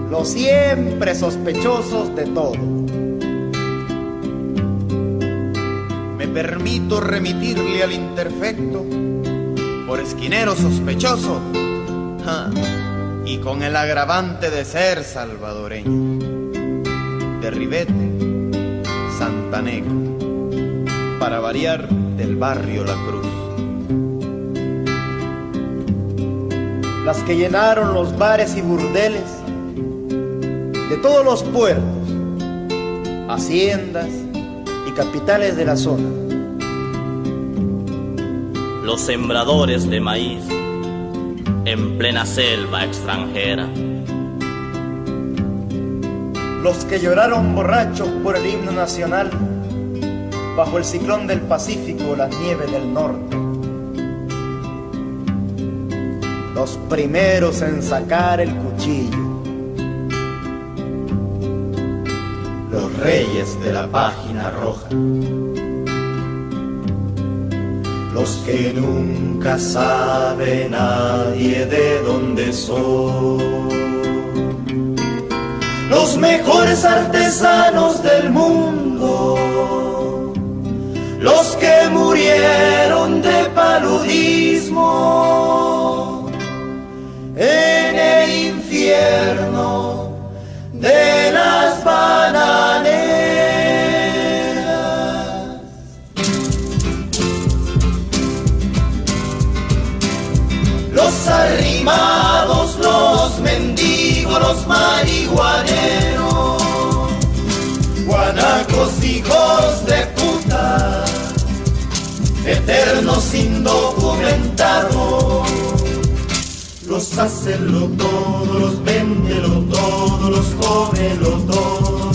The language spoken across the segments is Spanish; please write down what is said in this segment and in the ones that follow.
los siempre sospechosos de todo. Me permito remitirle al imperfecto por esquinero sospechoso, y con el agravante de ser salvadoreño, de Ribete, santaneco, para variar del barrio La Cruz. Las que llenaron los bares y burdeles de todos los puertos, haciendas y capitales de la zona. Los sembradores de maíz en plena selva extranjera. Los que lloraron borrachos por el himno nacional bajo el ciclón del Pacífico, las nieves del norte. Los primeros en sacar el cuchillo. Los reyes de la página roja. Los que nunca sabe nadie de dónde son. Los mejores artesanos del mundo. Los que murieron de paludismo en el infierno de las bananeras. Los arrimados, los mendigos, los marihuaneros, guanacos, hijos de puta, eternos indocumentados. Los hacenlo todo, los véndelo todo, los cómelo todo.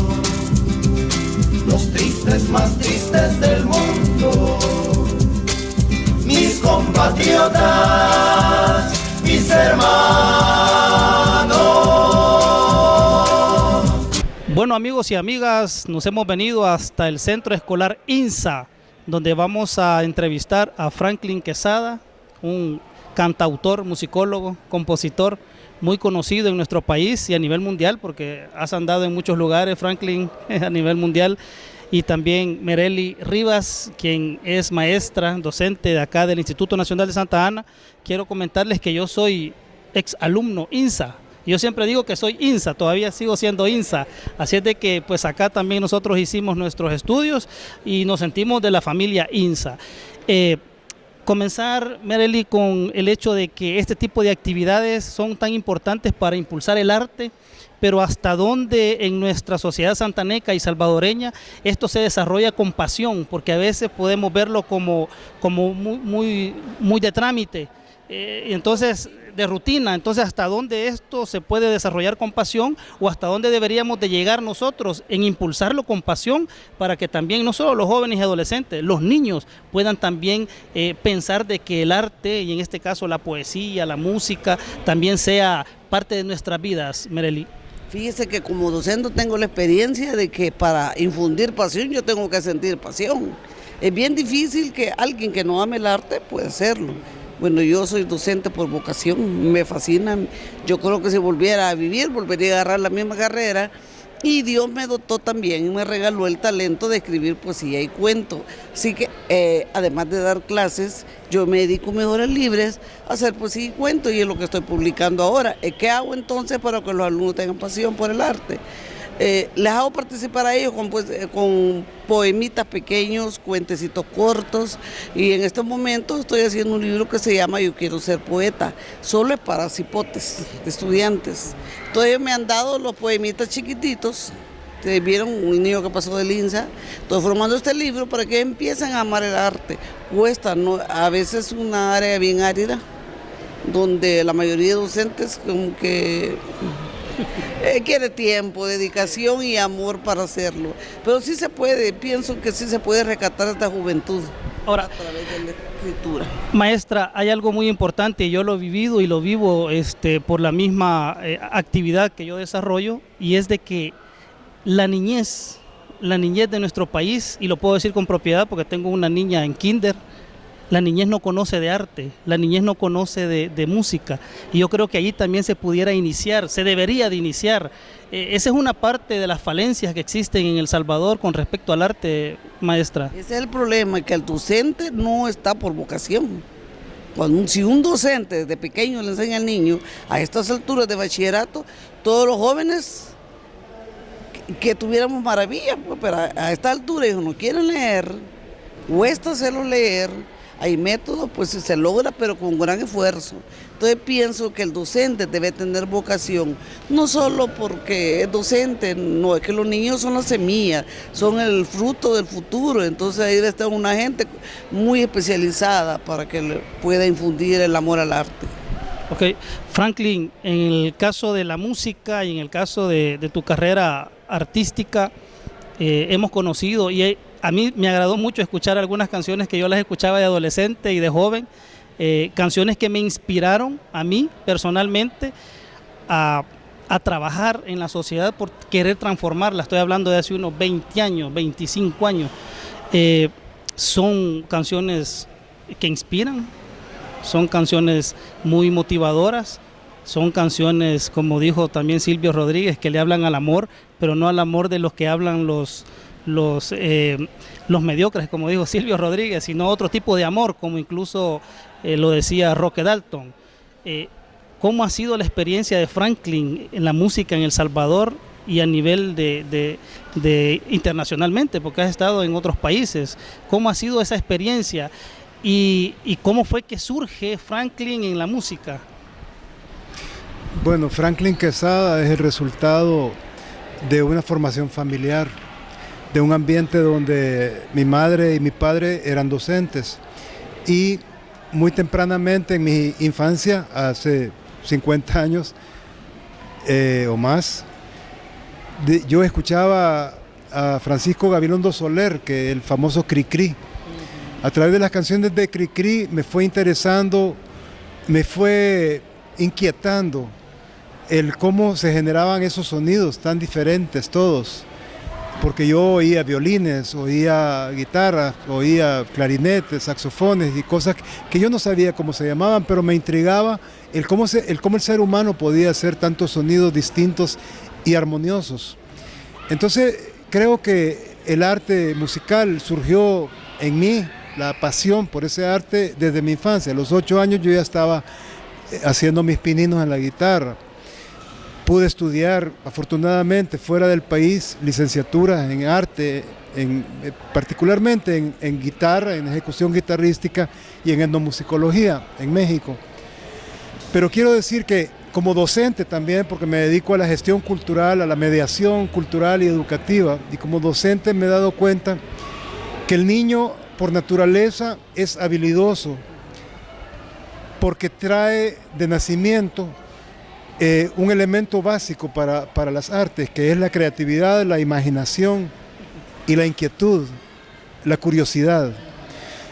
Los tristes más tristes del mundo, mis compatriotas, mis hermanos. Bueno, amigos y amigas, nos hemos venido hasta el Centro Escolar INSA, donde vamos a entrevistar a Franklin Quesada, un cantautor, musicólogo, compositor muy conocido en nuestro país y a nivel mundial, porque has andado en muchos lugares, Franklin, a nivel mundial. Y también Merely Rivas, quien es maestra, docente de acá del Instituto Nacional de Santa Ana. Quiero comentarles que yo soy ex alumno INSA. Yo siempre digo que soy INSA, todavía sigo siendo INSA. Así es de que pues acá también nosotros hicimos nuestros estudios y nos sentimos de la familia INSA. Comenzar, Merely, con el hecho de que este tipo de actividades son tan importantes para impulsar el arte, pero hasta dónde en nuestra sociedad santaneca y salvadoreña esto se desarrolla con pasión, porque a veces podemos verlo como muy de trámite, entonces de rutina. Entonces, hasta dónde esto se puede desarrollar con pasión, o hasta dónde deberíamos de llegar nosotros en impulsarlo con pasión, para que también no solo los jóvenes y adolescentes, los niños puedan también pensar de que el arte, y en este caso la poesía, la música, también sea parte de nuestras vidas, Merely. Fíjese que como docente tengo la experiencia de que para infundir pasión yo tengo que sentir pasión. Es bien difícil que alguien que no ame el arte pueda hacerlo. Bueno, yo soy docente por vocación, me fascina. Yo creo que si volviera a vivir, volvería a agarrar la misma carrera. Y Dios me dotó también y me regaló el talento de escribir poesía y cuento. Así que, además de dar clases, yo me dedico en mis horas libres a hacer poesía y cuento, y es lo que estoy publicando ahora. ¿Qué hago entonces para que los alumnos tengan pasión por el arte? Les hago participar a ellos con poemitas pequeños, cuentecitos cortos, y en este momento estoy haciendo un libro que se llama Yo quiero ser poeta, solo es para cipotes, de estudiantes. Entonces me han dado los poemitas chiquititos. Ustedes vieron un niño que pasó del INSA. Estoy formando este libro para que empiecen a amar el arte. Cuesta, ¿no? A veces una área bien árida, donde la mayoría de docentes como que quiere tiempo, dedicación y amor para hacerlo. Pero sí se puede, pienso que sí se puede rescatar a esta juventud. Ahora, a través de la escritura. Maestra, hay algo muy importante, yo lo he vivido y lo vivo por la misma actividad que yo desarrollo, y es de que la niñez de nuestro país, y lo puedo decir con propiedad porque tengo una niña en kinder, la niñez no conoce de arte, la niñez no conoce de música, y yo creo que allí también se pudiera iniciar, se debería de iniciar. Esa es una parte de las falencias que existen en El Salvador con respecto al arte, maestra. Ese es el problema, que el docente no está por vocación. Si un docente desde pequeño le enseña al niño, a estas alturas de bachillerato, todos los jóvenes que tuviéramos maravilla, pues, pero a esta altura ellos no quieren leer, cuesta hacerlo leer, hay métodos, pues se logra, pero con gran esfuerzo. Entonces pienso que el docente debe tener vocación, no solo porque es docente, no, es que los niños son la semilla, son el fruto del futuro, entonces ahí debe estar una gente muy especializada para que le pueda infundir el amor al arte. Ok, Franklin, en el caso de la música y en el caso de tu carrera artística, hemos conocido y a mí me agradó mucho escuchar algunas canciones que yo las escuchaba de adolescente y de joven, canciones que me inspiraron a mí personalmente a trabajar en la sociedad por querer transformarla. Estoy hablando de hace unos 20 años, 25 años. Son canciones que inspiran, son canciones muy motivadoras, son canciones, como dijo también Silvio Rodríguez, que le hablan al amor, pero no al amor de los que hablan los mediocres, como dijo Silvio Rodríguez, sino otro tipo de amor, como incluso lo decía Roque Dalton. ¿Cómo ha sido la experiencia de Franklin en la música en El Salvador y a nivel de internacionalmente, porque has estado en otros países? ¿Cómo ha sido esa experiencia y cómo fue que surge Franklin en la música? Bueno, Franklin Quesada es el resultado de una formación familiar, de un ambiente donde mi madre y mi padre eran docentes, y muy tempranamente en mi infancia, hace 50 años o más, yo escuchaba a Francisco Gabilondo Soler, que el famoso Cricri. A través de las canciones de Cricri me fue interesando, me fue inquietando el cómo se generaban esos sonidos tan diferentes todos, porque yo oía violines, oía guitarras, oía clarinetes, saxofones y cosas que yo no sabía cómo se llamaban, pero me intrigaba el cómo el ser humano podía hacer tantos sonidos distintos y armoniosos. Entonces creo que el arte musical surgió en mí, la pasión por ese arte desde mi infancia. A los 8 años yo ya estaba haciendo mis pininos en la guitarra. Pude estudiar, afortunadamente, fuera del país, licenciaturas en arte, particularmente en guitarra, en ejecución guitarrística y en etnomusicología en México. Pero quiero decir que como docente también, porque me dedico a la gestión cultural, a la mediación cultural y educativa, y como docente me he dado cuenta que el niño por naturaleza es habilidoso, porque trae de nacimiento un elemento básico para las artes, que es la creatividad, la imaginación y la inquietud, la curiosidad.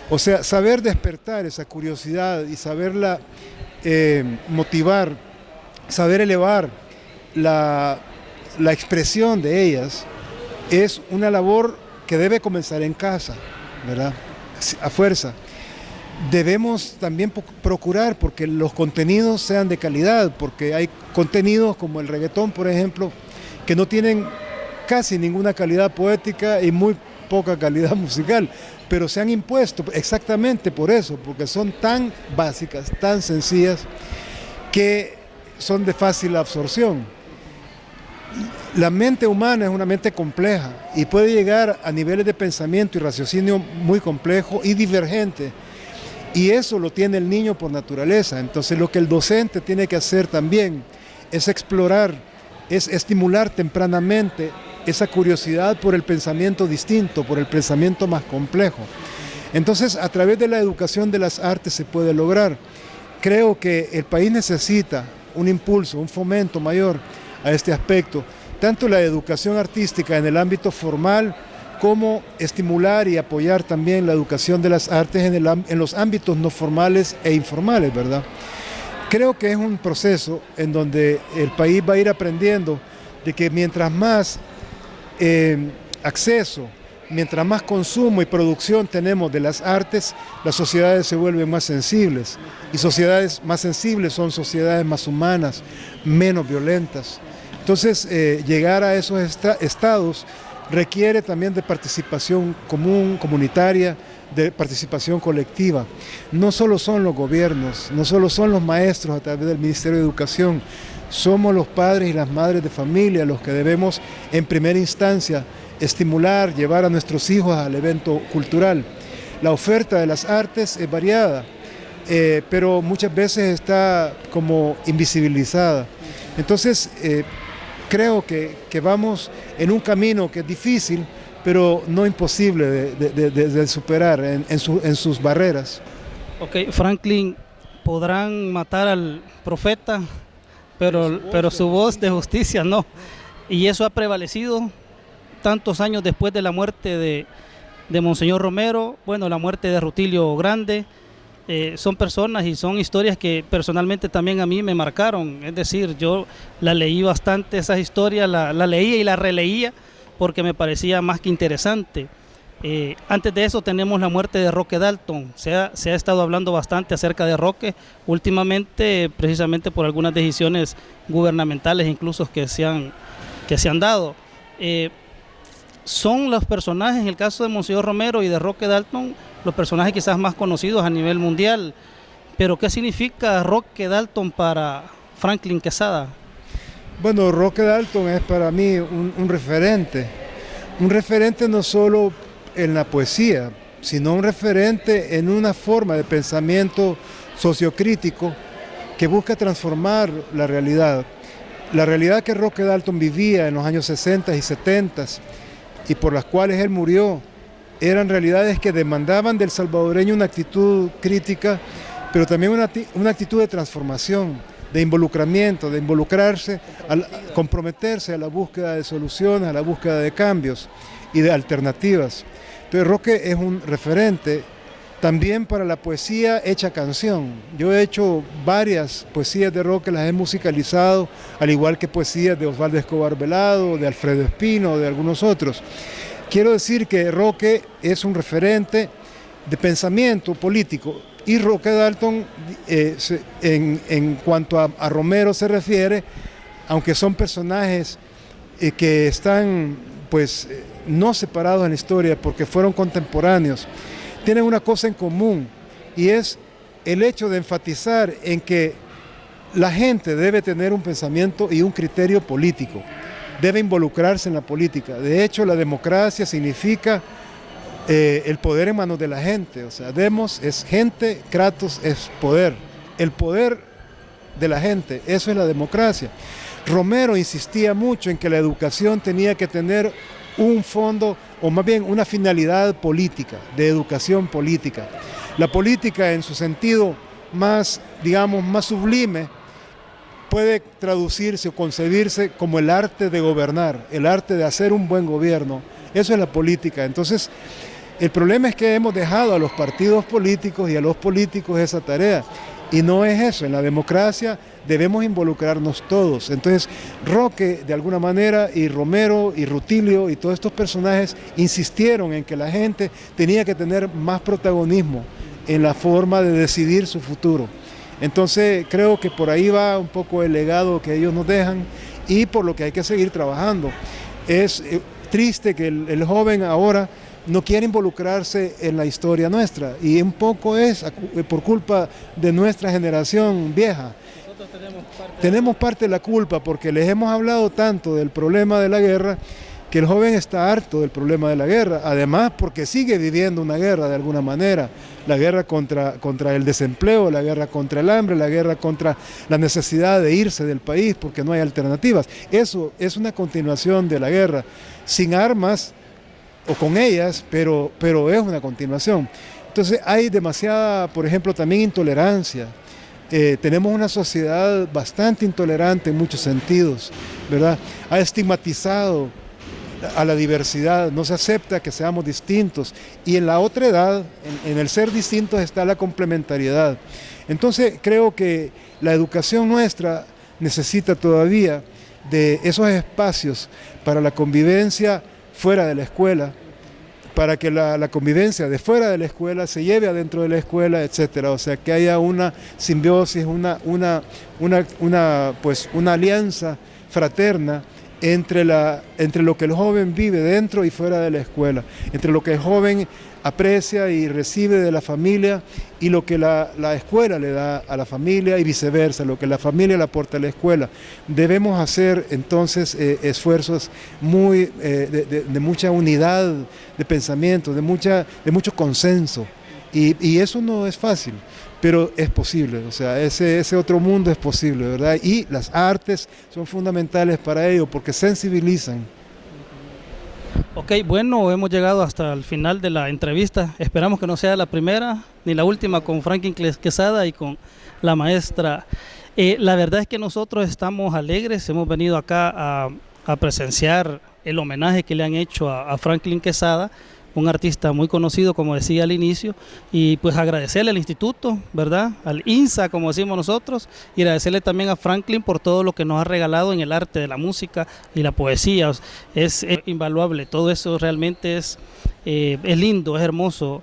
O sea, saber despertar esa curiosidad y saberla motivar, saber elevar la expresión de ellas, es una labor que debe comenzar en casa, ¿verdad? A fuerza. Debemos también procurar porque los contenidos sean de calidad, porque hay contenidos como el reggaetón, por ejemplo, que no tienen casi ninguna calidad poética y muy poca calidad musical, pero se han impuesto exactamente por eso, porque son tan básicas, tan sencillas, que son de fácil absorción. La mente humana es una mente compleja y puede llegar a niveles de pensamiento y raciocinio muy complejo y divergente. Y eso lo tiene el niño por naturaleza. Entonces lo que el docente tiene que hacer también es explorar, es estimular tempranamente esa curiosidad por el pensamiento distinto, por el pensamiento más complejo. Entonces a través de la educación de las artes se puede lograr. Creo que el país necesita un impulso, un fomento mayor a este aspecto, tanto la educación artística en el ámbito formal, como estimular y apoyar también la educación de las artes en los ámbitos no formales e informales, ¿verdad? Creo que es un proceso en donde el país va a ir aprendiendo de que mientras más acceso, mientras más consumo y producción tenemos de las artes, las sociedades se vuelven más sensibles. Y sociedades más sensibles son sociedades más humanas, menos violentas. Entonces, llegar a esos estados requiere también de participación común, comunitaria, de participación colectiva. No solo son los gobiernos, no solo son los maestros a través del Ministerio de Educación, somos los padres y las madres de familia los que debemos en primera instancia estimular, llevar a nuestros hijos al evento cultural. La oferta de las artes es variada, pero muchas veces está como invisibilizada. Entonces, creo que vamos en un camino que es difícil, pero no imposible de superar en sus barreras. Ok, Franklin, podrán matar al profeta, pero su voz de justicia no. Y eso ha prevalecido tantos años después de la muerte de Monseñor Romero, bueno, la muerte de Rutilio Grande. Son personas y son historias que personalmente también a mí me marcaron. Es decir, yo la leí bastante, esas historias, la leía y la releía porque me parecía más que interesante. Antes de eso tenemos la muerte de Roque Dalton. Se ha estado hablando bastante acerca de Roque últimamente, precisamente por algunas decisiones gubernamentales incluso que se han dado. Son los personajes, en el caso de Monseñor Romero y de Roque Dalton, los personajes quizás más conocidos a nivel mundial. Pero ¿qué significa Roque Dalton para Franklin Quesada? Bueno, Roque Dalton es para mí un referente no solo en la poesía, sino un referente en una forma de pensamiento sociocrítico que busca transformar la realidad. La realidad que Roque Dalton vivía en los años 60 y 70 y por las cuales él murió, eran realidades que demandaban del salvadoreño una actitud crítica, pero también una actitud de transformación, de involucramiento, de involucrarse, comprometerse a la búsqueda de soluciones, a la búsqueda de cambios y de alternativas. Entonces Roque es un referente también para la poesía hecha canción. Yo he hecho varias poesías de Roque, las he musicalizado, al igual que poesías de Osvaldo Escobar Velado, de Alfredo Espino, de algunos otros. Quiero decir que Roque es un referente de pensamiento político y Roque Dalton, en cuanto a Romero se refiere, aunque son personajes que están pues no separados en la historia porque fueron contemporáneos, tienen una cosa en común y es el hecho de enfatizar en que la gente debe tener un pensamiento y un criterio político, debe involucrarse en la política. De hecho, la democracia significa el poder en manos de la gente, o sea, demos es gente, kratos es poder, el poder de la gente, eso es la democracia. Romero insistía mucho en que la educación tenía que tener un fondo, o más bien una finalidad política, de educación política. La política en su sentido más, digamos, más sublime, puede traducirse o concebirse como el arte de gobernar, el arte de hacer un buen gobierno. Eso es la política. Entonces, el problema es que hemos dejado a los partidos políticos y a los políticos esa tarea. Y no es eso, en la democracia debemos involucrarnos todos. Entonces, Roque, de alguna manera, y Romero, y Rutilio, y todos estos personajes insistieron en que la gente tenía que tener más protagonismo en la forma de decidir su futuro. Entonces, creo que por ahí va un poco el legado que ellos nos dejan y por lo que hay que seguir trabajando. Es triste que el joven ahora no quiere involucrarse en la historia nuestra y un poco es por culpa de nuestra generación vieja. Nosotros tenemos parte de la culpa porque les hemos hablado tanto del problema de la guerra que el joven está harto del problema de la guerra, además porque sigue viviendo una guerra de alguna manera, la guerra contra el desempleo, la guerra contra el hambre, la guerra contra la necesidad de irse del país porque no hay alternativas. Eso es una continuación de la guerra, sin armas o con ellas, pero es una continuación. Entonces hay demasiada, por ejemplo, también intolerancia. Tenemos una sociedad bastante intolerante en muchos sentidos, ¿verdad? Ha estigmatizado a la diversidad, no se acepta que seamos distintos. Y en la otra edad, en el ser distintos está la complementariedad. Entonces creo que la educación nuestra necesita todavía de esos espacios para la convivencia fuera de la escuela, para que la convivencia de fuera de la escuela se lleve adentro de la escuela, etcétera. O sea, que haya una simbiosis, pues, una alianza fraterna entre lo que el joven vive dentro y fuera de la escuela, entre lo que el joven aprecia y recibe de la familia y lo que la escuela le da a la familia y viceversa, lo que la familia le aporta a la escuela. Debemos hacer entonces esfuerzos de mucha unidad de pensamiento, de mucho consenso, y eso no es fácil, pero es posible. O sea, ese otro mundo es posible, ¿verdad? Y las artes son fundamentales para ello porque sensibilizan. Ok, bueno, hemos llegado hasta el final de la entrevista. Esperamos que no sea la primera ni la última con Franklin Quesada y con la maestra. La verdad es que nosotros estamos alegres, hemos venido acá a presenciar el homenaje que le han hecho a Franklin Quesada, un artista muy conocido, como decía al inicio, y pues agradecerle al instituto, ¿verdad?, al INSA, como decimos nosotros, y agradecerle también a Franklin por todo lo que nos ha regalado en el arte de la música y la poesía. Es invaluable, todo eso realmente es lindo, es hermoso.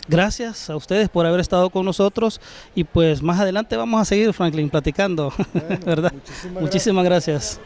Gracias a ustedes por haber estado con nosotros, y pues más adelante vamos a seguir, Franklin, platicando, Bueno, ¿verdad? Muchísimas gracias.